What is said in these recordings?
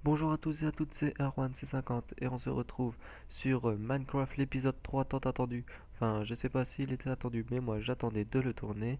Bonjour à tous et à toutes, c'est Erwan C50 et on se retrouve sur Minecraft l'épisode 3 tant attendu. Enfin, je sais pas s'il était attendu, mais moi j'attendais de le tourner.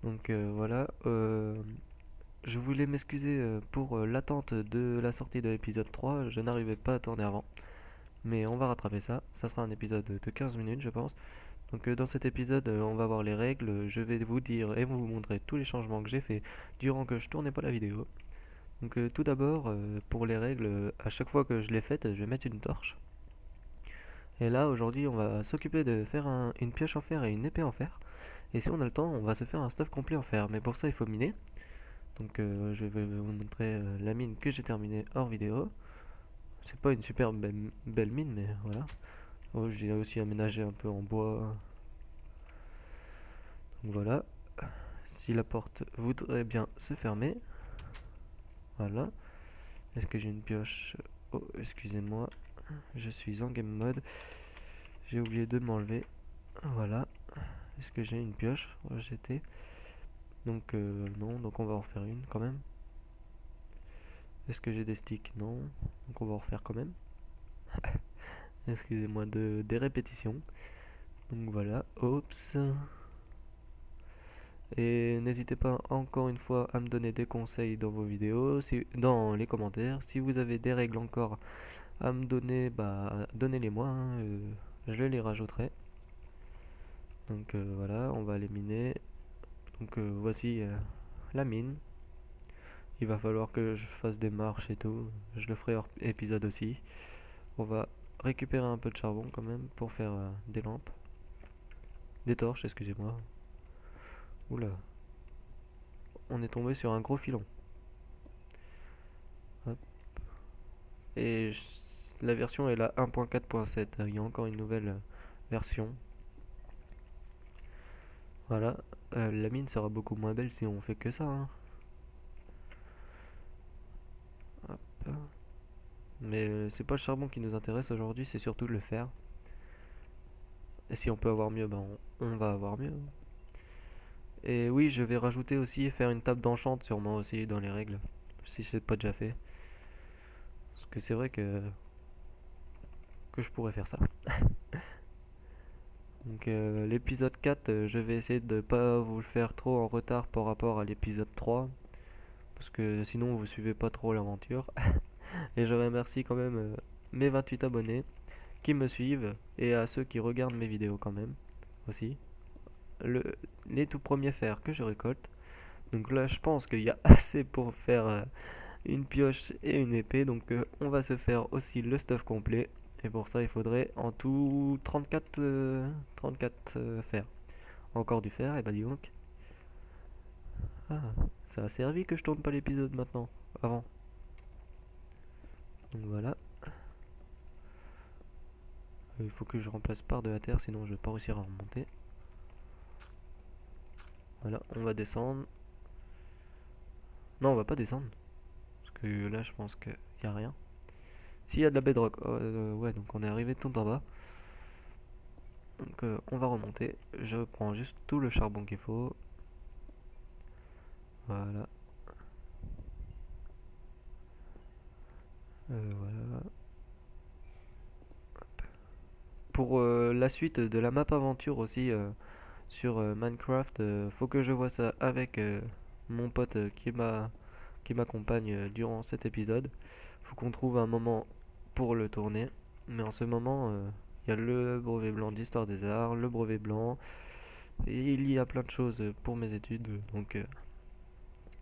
Donc voilà, je voulais m'excuser pour l'attente de la sortie de l'épisode 3. Je n'arrivais pas à tourner avant, mais on va rattraper ça. Ça sera un épisode de 15 minutes, je pense. Donc dans cet épisode, on va voir les règles. Je vais vous dire et vous montrer tous les changements que j'ai fait durant que je tournais pas la vidéo. Donc tout d'abord, pour les règles, à chaque fois que je l'ai faite, je vais mettre une torche. Et là, aujourd'hui, on va s'occuper de faire une pioche en fer et une épée en fer. Et si on a le temps, on va se faire un stuff complet en fer. Mais pour ça, il faut miner. Donc je vais vous montrer la mine que j'ai terminée hors vidéo. C'est pas une super belle mine, mais voilà. Oh, j'ai aussi aménagé un peu en bois. Donc voilà. Si la porte voudrait bien se fermer. Voilà. Est-ce que j'ai une pioche? Oh, excusez-moi. Je suis en game mode. J'ai oublié de m'enlever. Voilà. Est-ce que j'ai une pioche? J'étais. Donc non, donc on va en refaire une quand même. Est-ce que j'ai des sticks? Non. Donc on va en refaire quand même. Excusez-moi des répétitions. Donc voilà. Oups. Et n'hésitez pas encore une fois à me donner des conseils dans vos vidéos, dans les commentaires. Si vous avez des règles encore à me donner, bah donnez-les moi, hein, je les rajouterai. Donc voilà, on va les miner. Donc voici la mine. Il va falloir que je fasse des marches et tout. Je le ferai hors épisode aussi. On va récupérer un peu de charbon quand même pour faire des lampes. Des torches, excusez-moi. Oula. On est tombé sur un gros filon. Hop. Et la version est la 1.4.7. Il y a encore une nouvelle version. Voilà. La mine sera beaucoup moins belle si on fait que ça, hein. Hop. Mais c'est pas le charbon qui nous intéresse aujourd'hui, c'est surtout le fer. Et si on peut avoir mieux, ben on va avoir mieux. Et oui, je vais rajouter aussi faire une table d'enchant sûrement aussi dans les règles, si c'est pas déjà fait. Parce que c'est vrai que je pourrais faire ça. Donc l'épisode 4, je vais essayer de pas vous le faire trop en retard par rapport à l'épisode 3. Parce que sinon vous suivez pas trop l'aventure. Et je remercie quand même mes 28 abonnés qui me suivent et à ceux qui regardent mes vidéos quand même aussi. Le, les tout premiers fers que je récolte. Donc là je pense qu'il y a assez pour faire une pioche et une épée. Donc on va se faire aussi le stuff complet. Et pour ça il faudrait en tout 34 fers. Encore du fer, et bah dis donc. Ah, ça a servi que je tourne pas l'épisode maintenant, avant. Donc voilà. Il faut que je remplace par de la terre, sinon je vais pas réussir à remonter. Voilà, on va descendre. Non, on va pas descendre. Parce que là, je pense qu'il y a rien. S'il y a de la bedrock, ouais, donc on est arrivé tout en bas. Donc on va remonter. Je prends juste tout le charbon qu'il faut. Voilà. Voilà. Pour la suite de la map aventure aussi sur Minecraft, faut que je vois ça avec mon pote qui m'accompagne durant cet épisode. Faut qu'on trouve un moment pour le tourner. Mais en ce moment, il y a le brevet blanc d'histoire des arts, le brevet blanc, et il y a plein de choses pour mes études, donc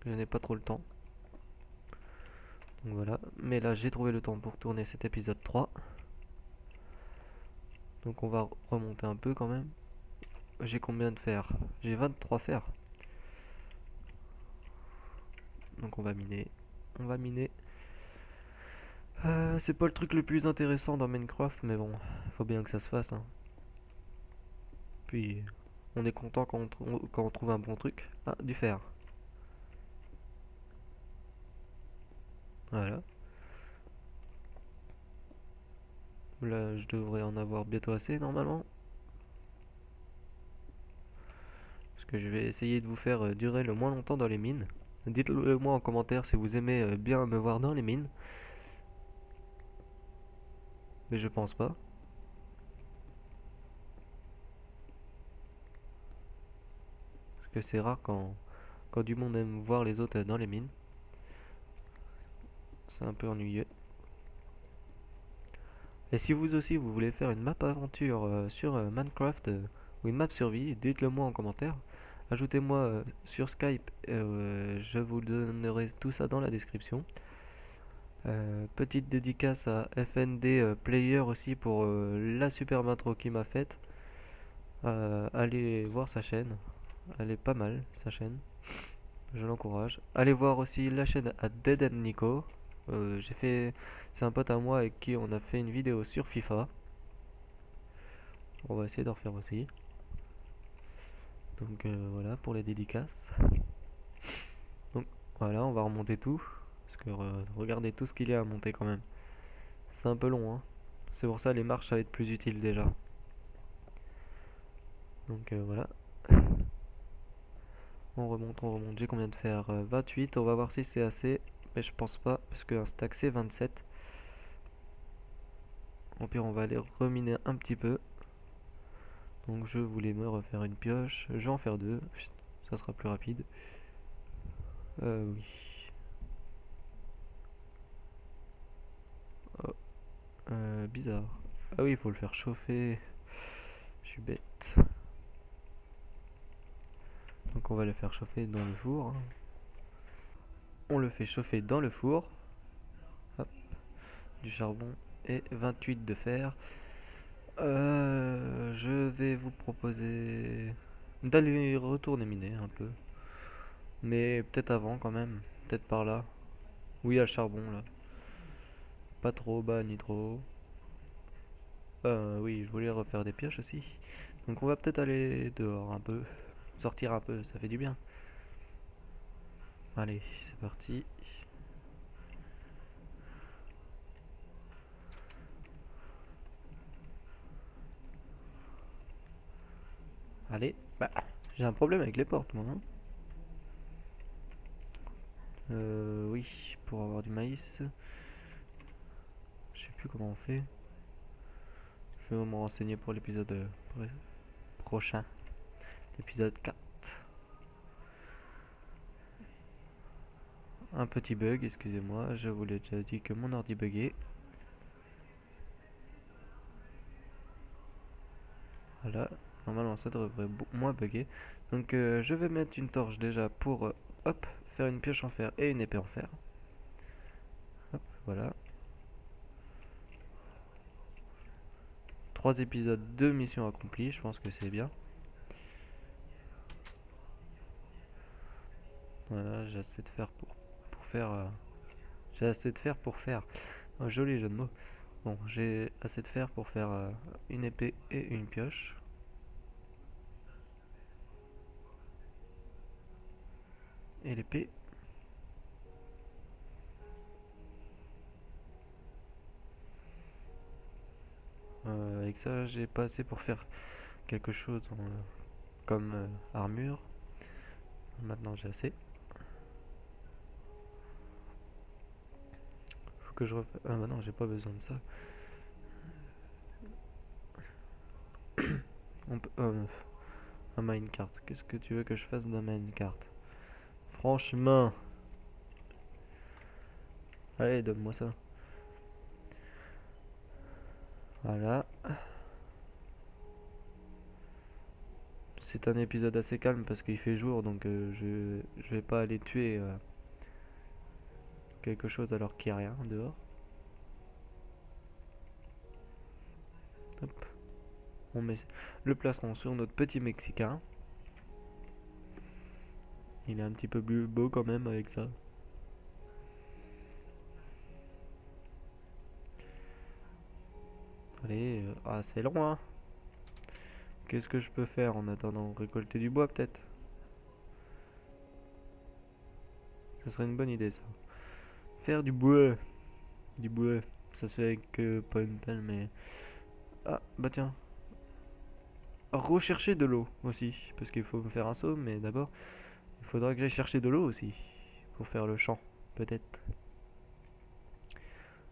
je n'ai pas trop le temps. Donc voilà, mais là j'ai trouvé le temps pour tourner cet épisode 3. Donc on va remonter un peu quand même. J'ai combien de fer? J'ai 23 fers. Donc on va miner. On va miner. C'est pas le truc le plus intéressant dans Minecraft, mais bon, faut bien que ça se fasse, hein. Puis on est content quand on trouve un bon truc. Ah, du fer. Voilà. Là, je devrais en avoir bientôt assez normalement. Parce que je vais essayer de vous faire durer le moins longtemps dans les mines. Dites-le moi en commentaire si vous aimez bien me voir dans les mines. Mais je pense pas. Parce que c'est rare quand du monde aime voir les autres dans les mines. C'est un peu ennuyeux. Et si vous aussi vous voulez faire une map aventure sur Minecraft ou une map survie, dites-le moi en commentaire. Ajoutez-moi sur Skype, je vous donnerai tout ça dans la description. Petite dédicace à FND Player aussi pour la superbe intro qu'il m'a faite. Allez voir sa chaîne, elle est pas mal sa chaîne, je l'encourage. Allez voir aussi la chaîne à Dead and Nico. C'est un pote à moi avec qui on a fait une vidéo sur FIFA. On va essayer d'en refaire aussi. Donc voilà pour les dédicaces. Donc voilà, on va remonter tout. Parce que regardez tout ce qu'il y a à monter quand même. C'est un peu long, hein. C'est pour ça les marches ça va être plus utile déjà. Donc voilà. On remonte, on remonte. J'ai combien de fer 28. On va voir si c'est assez. Mais je pense pas. Parce qu'un stack c'est 27. Au pire, on va aller reminer un petit peu. Donc je voulais me refaire une pioche. Je vais en faire deux. Ça sera plus rapide. Oui. Oh, bizarre. Ah oui, il faut le faire chauffer. Je suis bête. Donc on va le faire chauffer dans le four. On le fait chauffer dans le four. Hop, du charbon et 28 de fer. Je vais vous proposer d'aller retourner miner un peu. Mais peut-être avant quand même. Peut-être par là. Oui, il y a le charbon là. Pas trop bas ni trop haut. Oui, je voulais refaire des pioches aussi. Donc on va peut-être aller dehors un peu. Sortir un peu, ça fait du bien. Allez, c'est parti. Allez, bah, j'ai un problème avec les portes moi, hein. Oui, pour avoir du maïs. Je sais plus comment on fait. Je vais me renseigner pour l'épisode prochain. L'épisode 4. Un petit bug, excusez-moi, je vous l'ai déjà dit que mon ordi buguait. Voilà, normalement ça devrait moins bugger. Donc je vais mettre une torche déjà pour hop, faire une pioche en fer et une épée en fer. Hop, voilà. 3 épisodes, 2 missions accomplies, je pense que c'est bien. Voilà, j'ai assez de fer pour faire... j'ai assez de fer pour faire... Un joli jeu de mots. Bon, j'ai assez de fer pour faire une épée et une pioche. Et l'épée. Avec ça, j'ai pas assez pour faire quelque chose comme armure. Maintenant, j'ai assez. Faut que je refasse... Ah bah non, j'ai pas besoin de ça. On peut... un minecart. Qu'est-ce que tu veux que je fasse d'un minecart? Franchement. Allez, donne-moi ça. Voilà. C'est un épisode assez calme parce qu'il fait jour, donc je vais pas aller tuer quelque chose alors qu'il n'y a rien dehors. Hop. On met le placerons sur notre petit Mexicain. Il est un petit peu plus beau quand même avec ça. Allez, ah c'est long hein. Qu'est-ce que je peux faire en attendant? Récolter du bois peut-être? Ça serait une bonne idée ça. Faire du bois. Du bois. Ça se fait avec pas une pelle mais... Ah bah tiens. rechercher de l'eau aussi, parce qu'il faut me faire un saut, mais d'abord, il faudra que j'aille chercher de l'eau aussi, pour faire le champ, peut-être.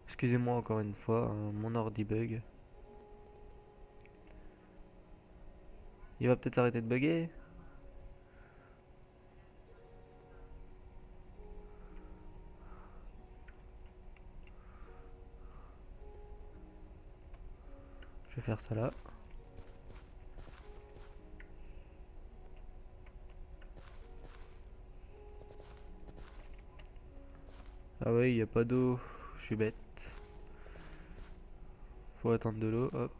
Excusez-moi encore une fois, hein, mon ordi bug. Il va peut-être s'arrêter de bugger. Je vais faire ça là. Ah ouais, il n'y a pas d'eau. Je suis bête. Faut attendre de l'eau. Hop.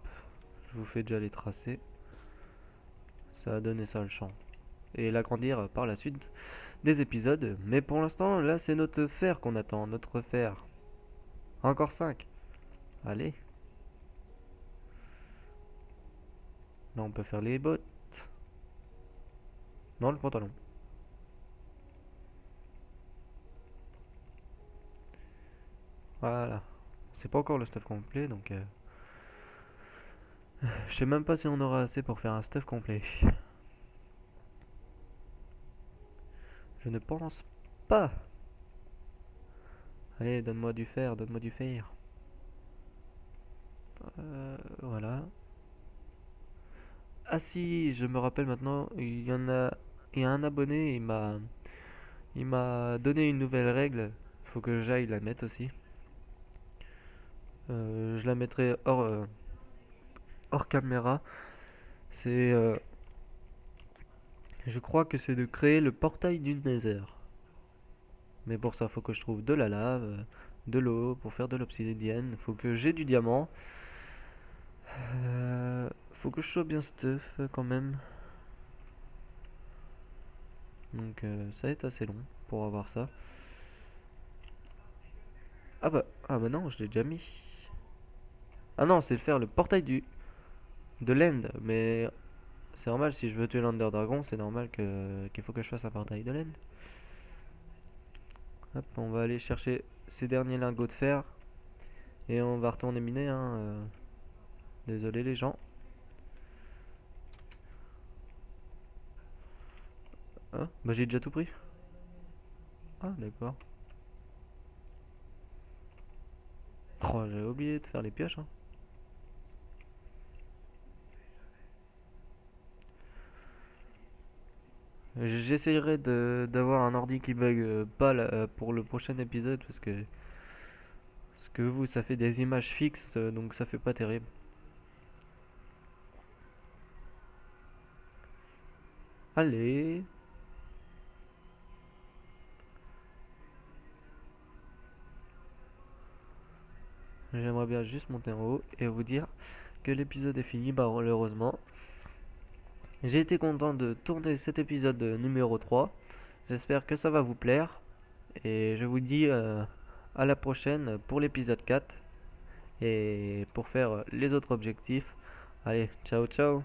Je vous fais déjà les tracés. Ça a donné ça le champ. Et l'agrandir par la suite des épisodes. Mais pour l'instant, là, c'est notre fer qu'on attend. Notre fer. Encore 5. Allez. Là, on peut faire les bottes. Non, le pantalon. Voilà. C'est pas encore le stuff complet, donc... je sais même pas si on aura assez pour faire un stuff complet. Je ne pense pas. Allez, donne-moi du fer, donne-moi du fer. Voilà. Ah si, je me rappelle maintenant, il y a un abonné, il m'a donné une nouvelle règle. Faut que j'aille la mettre aussi. Je la mettrai hors caméra. C'est, je crois que c'est de créer le portail du Nether. Mais pour ça, faut que je trouve de la lave, de l'eau pour faire de l'obsidienne. Faut que j'ai du diamant. Faut que je sois bien stuff quand même. Donc ça va être assez long pour avoir ça. Ah bah non, je l'ai déjà mis. Ah non, c'est faire le portail de l'End. Mais c'est normal, si je veux tuer l'Ender Dragon, c'est normal qu'il faut que je fasse un portail de l'End. Hop, on va aller chercher ces derniers lingots de fer. Et on va retourner miner, hein. Désolé les gens. Ah, bah j'ai déjà tout pris. Ah, d'accord. Oh, j'avais oublié de faire les pioches, hein. J'essayerai d'avoir un ordi qui bug pas pour le prochain épisode parce que vous ça fait des images fixes donc ça fait pas terrible. Allez, j'aimerais bien juste monter en haut et vous dire que l'épisode est fini, bah malheureusement. J'ai été content de tourner cet épisode numéro 3. J'espère que ça va vous plaire et je vous dis à la prochaine pour l'épisode 4 et pour faire les autres objectifs. Allez, ciao ciao.